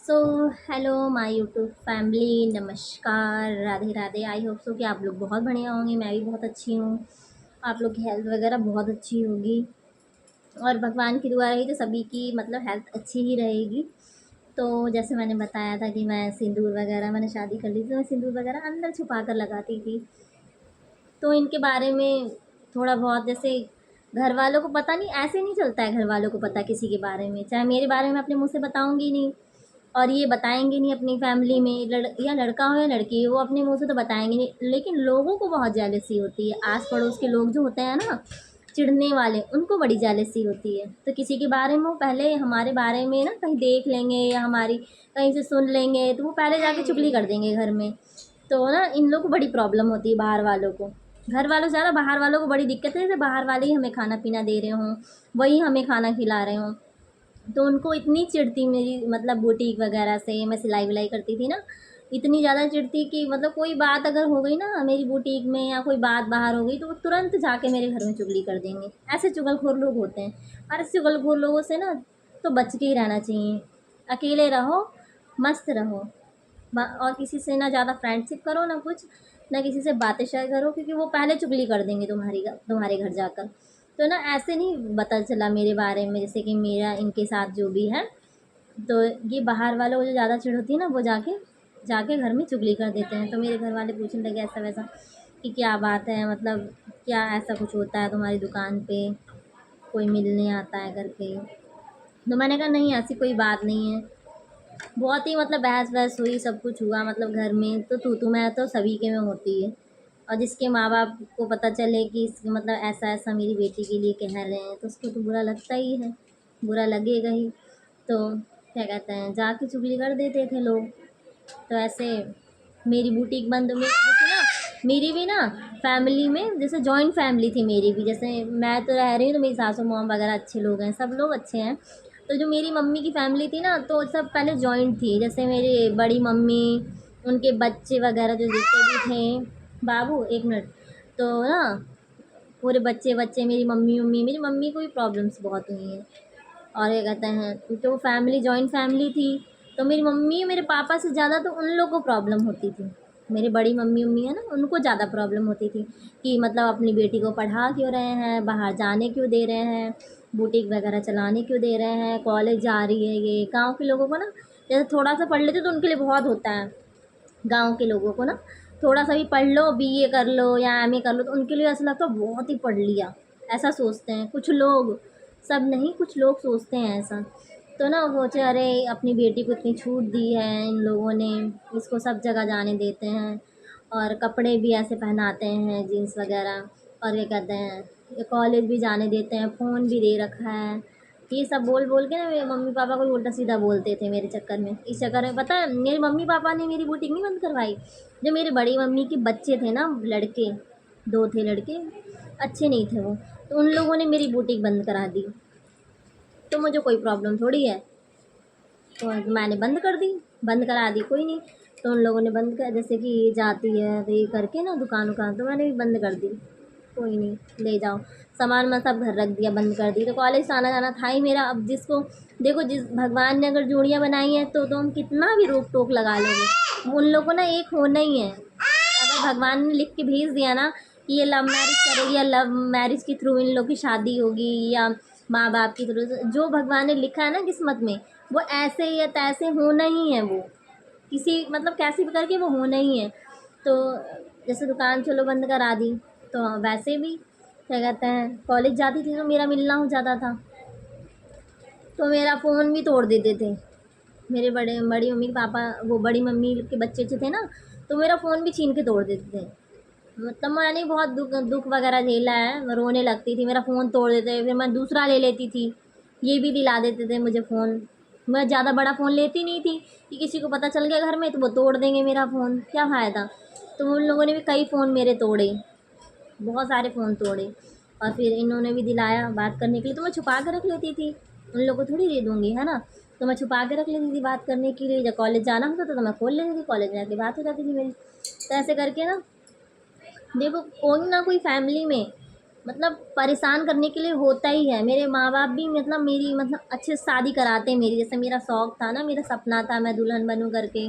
So hello my YouTube family, नमस्कार, Radhe Radhe. I hope so कि आप लोग बहुत बढ़िया होंगे। मैं भी बहुत अच्छी हूँ। आप लोग की हेल्थ वगैरह बहुत अच्छी होगी और भगवान की दुआ रही तो सभी की मतलब हेल्थ अच्छी ही रहेगी। तो जैसे मैंने बताया था कि मैं सिंदूर वगैरह मैंने शादी कर ली थी, तो मैं सिंदूर वगैरह अंदर छुपा कर लगाती थी। तो इनके बारे में थोड़ा बहुत जैसे घर वालों को पता नहीं, ऐसे नहीं चलता है घर वालों को पता किसी के बारे में। चाहे मेरे बारे में अपने मुँह से बताऊँगी नहीं और ये बताएँगे नहीं अपनी फैमिली में, या लड़का हो या लड़की हो, वो अपने मुँह से तो बताएँगे नहीं, लेकिन लोगों को बहुत जेलसी होती है। आस-पड़ोस के लोग जो होते हैं ना, चिढ़ने वाले, उनको बड़ी जेलसी होती है। तो किसी के बारे में वो पहले हमारे बारे में ना कहीं देख लेंगे या हमारी कहीं से सुन लेंगे, तो वो पहले जाके चुगली कर देंगे घर में। तो ना इन लोग को बड़ी प्रॉब्लम होती है बाहर वालों को। घर वालों से ज़्यादा बाहर वालों को बड़ी दिक्कत है, जैसे बाहर वाले ही हमें खाना-पीना दे रहे हों, वही हमें खाना खिला रहे हों। तो उनको इतनी चिढ़ती मेरी मतलब बुटीक वगैरह से, मैं सिलाई-विलाई करती थी ना, इतनी ज़्यादा चिढ़ती कि मतलब कोई बात अगर हो गई ना मेरी बुटीक में या कोई बात बाहर हो गई, तो वो तुरंत जाके मेरे घर में चुगली कर देंगे। ऐसे चुगलखोर लोग होते हैं और ऐसे चुगलखोर लोगों से ना तो बच के ही रहना चाहिए। अकेले रहो, मस्त रहो। और किसी से ना ज़्यादा फ्रेंडशिप करो ना कुछ, ना किसी से बातें शेयर करो, क्योंकि वो पहले चुगली कर देंगे तुम्हारे घर जाकर। तो ना ऐसे नहीं पता चला मेरे बारे में, जैसे कि मेरा इनके साथ जो भी है। तो ये बाहर वालों को जो ज़्यादा चिढ़ होती है ना, वो जाके जाके घर में चुगली कर देते हैं। तो मेरे घर वाले पूछने लगे ऐसा वैसा कि क्या बात है, मतलब क्या ऐसा कुछ होता है तुम्हारी दुकान पे, कोई मिलने आता है करके। तो मैंने कहा नहीं, ऐसी कोई बात नहीं है। बहुत ही मतलब बहस-वहस हुई, सब कुछ हुआ मतलब घर में। तो तू-तू मैं तो सभी के में होती है। और जिसके माँ-बाप को पता चले कि मतलब ऐसा-ऐसा मेरी बेटी के लिए कह रहे हैं, तो उसको तो बुरा लगता ही है, बुरा लगेगा ही। तो क्या कहते हैं, जाके चुगली कर देते थे लोग। तो ऐसे मेरी बुटीक बंद में जैसे ना, मेरी भी ना फैमिली में जैसे जॉइंट फैमिली थी मेरी भी। जैसे मैं तो रह रही हूँ, तो मेरी सासू मॉम वगैरह अच्छे लोग हैं, सब लोग अच्छे हैं। तो जो मेरी मम्मी की फैमिली थी ना, तो सब पहले जॉइंट थी। जैसे मेरी बड़ी मम्मी, उनके बच्चे वगैरह जो जितने भी थे, बाबू एक मिनट, तो ना पूरे बच्चे बच्चे मेरी मम्मी को भी प्रॉब्लम्स बहुत हुई हैं। और क्या कहते हैं, तो फैमिली जॉइंट फैमिली थी। तो मेरी मम्मी मेरे पापा से ज़्यादा तो उन लोगों को प्रॉब्लम होती थी। मेरी बड़ी मम्मी उम्मी है ना, उनको ज़्यादा प्रॉब्लम होती थी कि मतलब अपनी बेटी को पढ़ा क्यों रहे हैं, बाहर जाने क्यों दे रहे हैं, बुटीक वगैरह चलाने क्यों दे रहे हैं, कॉलेज जा रही है ये। गाँव के लोगों को ना जैसे थोड़ा सा पढ़ लेते तो उनके लिए बहुत होता है। गाँव के लोगों को ना थोड़ा सा भी पढ़ लो, बीए कर लो या एमए कर लो, तो उनके लिए ऐसा लगता है बहुत ही पढ़ लिया, ऐसा सोचते हैं कुछ लोग। सब नहीं, कुछ लोग सोचते हैं ऐसा। तो ना वो सोचे अरे अपनी बेटी को इतनी छूट दी है इन लोगों ने, इसको सब जगह जाने देते हैं और कपड़े भी ऐसे पहनाते हैं जीन्स वगैरह, और ये कहते हैं कॉलेज भी जाने देते हैं, फ़ोन भी दे रखा है। ये सब बोल बोल के ना मेरे मम्मी पापा को भी उल्टा सीधा बोलते थे मेरे चक्कर में। इस चक्कर में पता है मेरे मम्मी पापा ने मेरी बुटीक नहीं बंद करवाई। जो मेरे बड़ी मम्मी के बच्चे थे ना, लड़के, दो थे लड़के, अच्छे नहीं थे वो, तो उन लोगों ने मेरी बुटीक बंद करा दी। तो मुझे कोई प्रॉब्लम थोड़ी है, तो मैंने बंद कर दी, बंद करा दी, कोई नहीं। तो उन लोगों ने बंद कर, जैसे कि ये जाती है तो ये करके ना दुकान उकान, तो मैंने भी बंद कर दी। कोई नहीं, ले जाओ सामान, मैं सब घर रख दिया, बंद कर दी। तो कॉलेज से आना जाना था ही मेरा। अब जिसको देखो, जिस भगवान ने अगर जोड़ियाँ बनाई हैं तो हम कितना भी रोक टोक लगा लोगे, उन लोगों को ना एक होना ही है। अगर भगवान ने लिख के भेज दिया ना कि ये लव मैरिज करेगी या लव मैरिज के थ्रू इन लोग की शादी होगी या माँ बाप की थ्रू, जो भगवान ने लिखा है ना किस्मत में, वो ऐसे या तैसे होना ही है। वो किसी मतलब कैसे भी करके वो होना ही है। तो जैसे दुकान चलो बंद करा दी, तो वैसे भी क्या कहते हैं, कॉलेज जाती थी तो मेरा मिलना हो जाता था, तो मेरा फ़ोन भी तोड़ देते थे। मेरे बड़ी मम्मी के पापा, वो बड़ी मम्मी के बच्चे जो थे ना, तो मेरा फ़ोन भी छीन के तोड़ देते थे। मतलब मैंने बहुत दुःख दुःख वगैरह झेला है, मैं रोने लगती थी, मेरा फ़ोन तोड़ देते, फिर मैं दूसरा ले लेती थी, ये भी दिला देते थे मुझे फ़ोन। मैं ज़्यादा बड़ा फ़ोन लेती नहीं थी कि किसी को पता चल गया घर में तो वो तोड़ देंगे मेरा फ़ोन, क्या फ़ायदा। तो उन लोगों ने भी कई फ़ोन मेरे तोड़े, बहुत सारे फ़ोन तोड़े। और फिर इन्होंने भी दिलाया बात करने के लिए, तो मैं छुपा के रख लेती थी, उन लोगों को थोड़ी दे दूँगी, है ना। तो मैं छुपा के रख लेती थी बात करने के लिए, जब कॉलेज जाना होता था तो मैं खोल लेती थी, कॉलेज में जाके बात हो जाती थी मेरी। तो ऐसे करके ना देखो, कोई ना कोई फैमिली में मतलब परेशान करने के लिए होता ही है। मेरे माँ बाप भी मतलब मेरी मतलब अच्छे से शादी कराते हैं मेरी, जैसे मेरा शौक़ था ना, मेरा सपना था मैं दुल्हन बनूँ करके,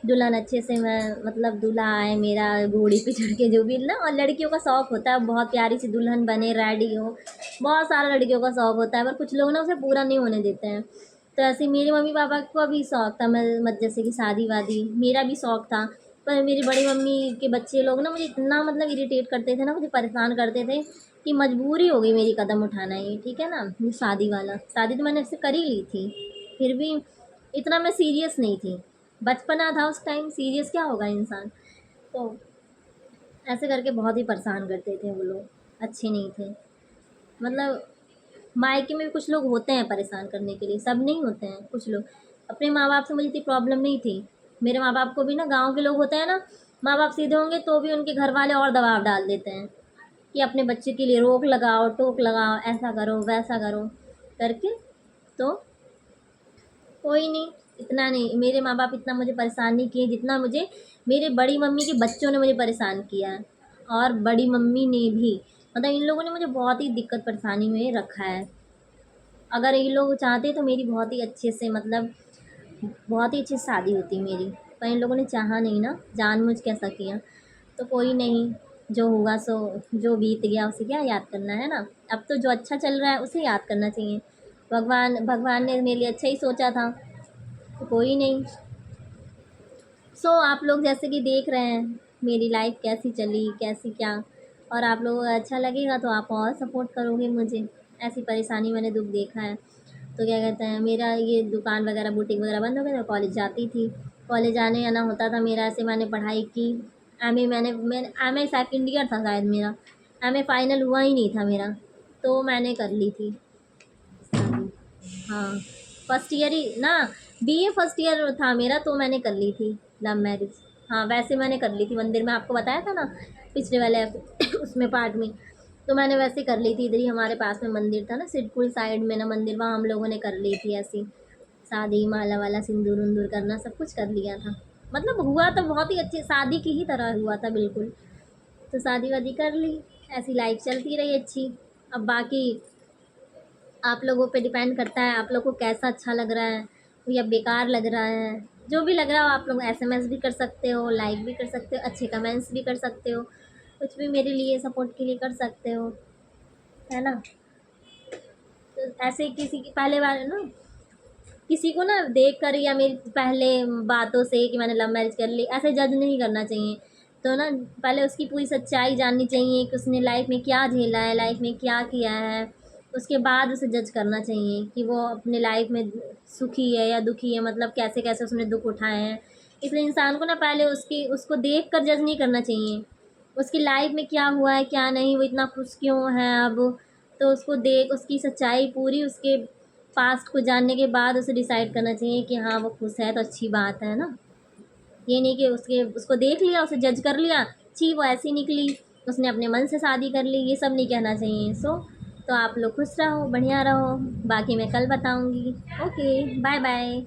दुल्हन अच्छे से मैं मतलब दूल्हा आए मेरा घोड़ी पे चढ़ के, जो भी ना, और लड़कियों का शौक़ होता है बहुत प्यारी सी दुल्हन बने, रेडी हो, बहुत सारा लड़कियों का शौक़ होता है, पर कुछ लोग ना उसे पूरा नहीं होने देते हैं। तो ऐसे ही मेरे मम्मी पापा को भी शौक़ था, मैं मत जैसे कि शादी वादी, मेरा भी शौक़ था। पर मेरी बड़ी मम्मी के बच्चे लोग ना मुझे इतना मतलब इरिटेट करते थे ना, मुझे परेशान करते थे कि मजबूरी हो गई मेरी कदम उठाना ये, ठीक है ना, ये शादी वाला। शादी तो मैंने उससे कर ही ली थी, फिर भी इतना मैं सीरियस नहीं थी, बचपना था उस टाइम, सीरियस क्या होगा इंसान। तो ऐसे करके बहुत ही परेशान करते थे वो लोग, अच्छे नहीं थे। मतलब मायके में भी कुछ लोग होते हैं परेशान करने के लिए, सब नहीं होते हैं, कुछ लोग। अपने माँ बाप से मुझे इतनी प्रॉब्लम नहीं थी। मेरे माँ बाप को भी ना, गाँव के लोग होते हैं ना, माँ बाप सीधे होंगे तो भी उनके घर वाले और दबाव डाल देते हैं कि अपने बच्चे के लिए रोक लगाओ, टोक लगाओ, ऐसा करो वैसा करो करके। तो कोई नहीं, इतना नहीं, मेरे माँ बाप इतना मुझे परेशान नहीं किए जितना मुझे मेरे बड़ी मम्मी के बच्चों ने मुझे परेशान किया है। और बड़ी मम्मी ने भी, मतलब इन लोगों ने मुझे बहुत ही दिक्कत परेशानी में रखा है। अगर ये लोग चाहते तो मेरी बहुत ही अच्छे से मतलब बहुत ही अच्छी शादी होती मेरी, पर इन लोगों ने चाहा नहीं ना, जानबूझ के ऐसा किया। तो कोई नहीं, जो हुआ सो, जो बीत गया उसे क्या याद करना है ना। अब तो जो अच्छा चल रहा है उसे याद करना चाहिए। भगवान भगवान ने मेरे लिए अच्छा ही सोचा था, तो कोई नहीं। आप लोग जैसे कि देख रहे हैं मेरी लाइफ कैसी चली, कैसी क्या, और आप लोगों को अच्छा लगेगा तो आप और सपोर्ट करोगे मुझे। ऐसी परेशानी मैंने दुख देखा है। तो क्या कहते हैं, मेरा ये दुकान वगैरह बुटीक वगैरह बंद हो गया, तो कॉलेज जाती थी, कॉलेज आने आना होता था मेरा, ऐसे मैंने पढ़ाई की। एमए मैंने एमए सेकंड ईयर था शायद मेरा, एमए फाइनल हुआ ही नहीं था मेरा, तो मैंने कर ली थी शादी। हाँ, फर्स्ट ईयर ही ना, बीए फर्स्ट ईयर था मेरा, तो मैंने कर ली थी लव मैरिज। हाँ, वैसे मैंने कर ली थी मंदिर में, आपको बताया था ना पिछले वाले उसमें पार्ट में। तो मैंने वैसे कर ली थी, इधर ही हमारे पास में मंदिर था ना, सिद्धपुर साइड में ना मंदिर, वहाँ हम लोगों ने कर ली थी ऐसी शादी, माला वाला सिंदूर उंदूर करना सब कुछ कर लिया था। मतलब हुआ तो बहुत ही अच्छी शादी की ही तरह हुआ था बिल्कुल। तो शादी वादी कर ली, ऐसी लाइफ चलती रही अच्छी। अब बाकी आप लोगों पे डिपेंड करता है, आप लोग को कैसा अच्छा लग रहा है या बेकार लग रहा है। जो भी लग रहा हो आप लोग एसएमएस भी कर सकते हो, लाइक भी कर सकते हो, अच्छे कमेंट्स भी कर सकते हो, कुछ भी मेरे लिए सपोर्ट के लिए कर सकते हो, है ना। तो ऐसे किसी की पहले बार ना, किसी को ना देख कर या मेरी पहले बातों से कि मैंने लव मैरिज कर ली ऐसे जज नहीं करना चाहिए। तो ना पहले उसकी पूरी सच्चाई जाननी चाहिए कि उसने लाइफ में क्या झेला है, लाइफ में क्या किया है, उसके बाद उसे जज करना चाहिए कि वो अपने लाइफ में सुखी है या दुखी है, मतलब कैसे कैसे उसने दुख उठाए हैं। इसलिए इंसान को ना पहले उसको देख कर जज नहीं करना चाहिए, उसकी लाइफ में क्या हुआ है क्या नहीं, वो इतना खुश क्यों है अब। तो उसको देख उसकी सच्चाई पूरी उसके पास्ट को जानने के बाद उसे डिसाइड करना चाहिए कि हाँ वो खुश है तो अच्छी बात है ना। ये नहीं कि उसको देख लिया उसे जज कर लिया, छी वो ऐसी निकली, उसने अपने मन से शादी कर ली, ये सब नहीं कहना चाहिए। तो आप लोग खुश रहो, बढ़िया रहो, बाकी मैं कल बताऊँगी। Okay, bye bye.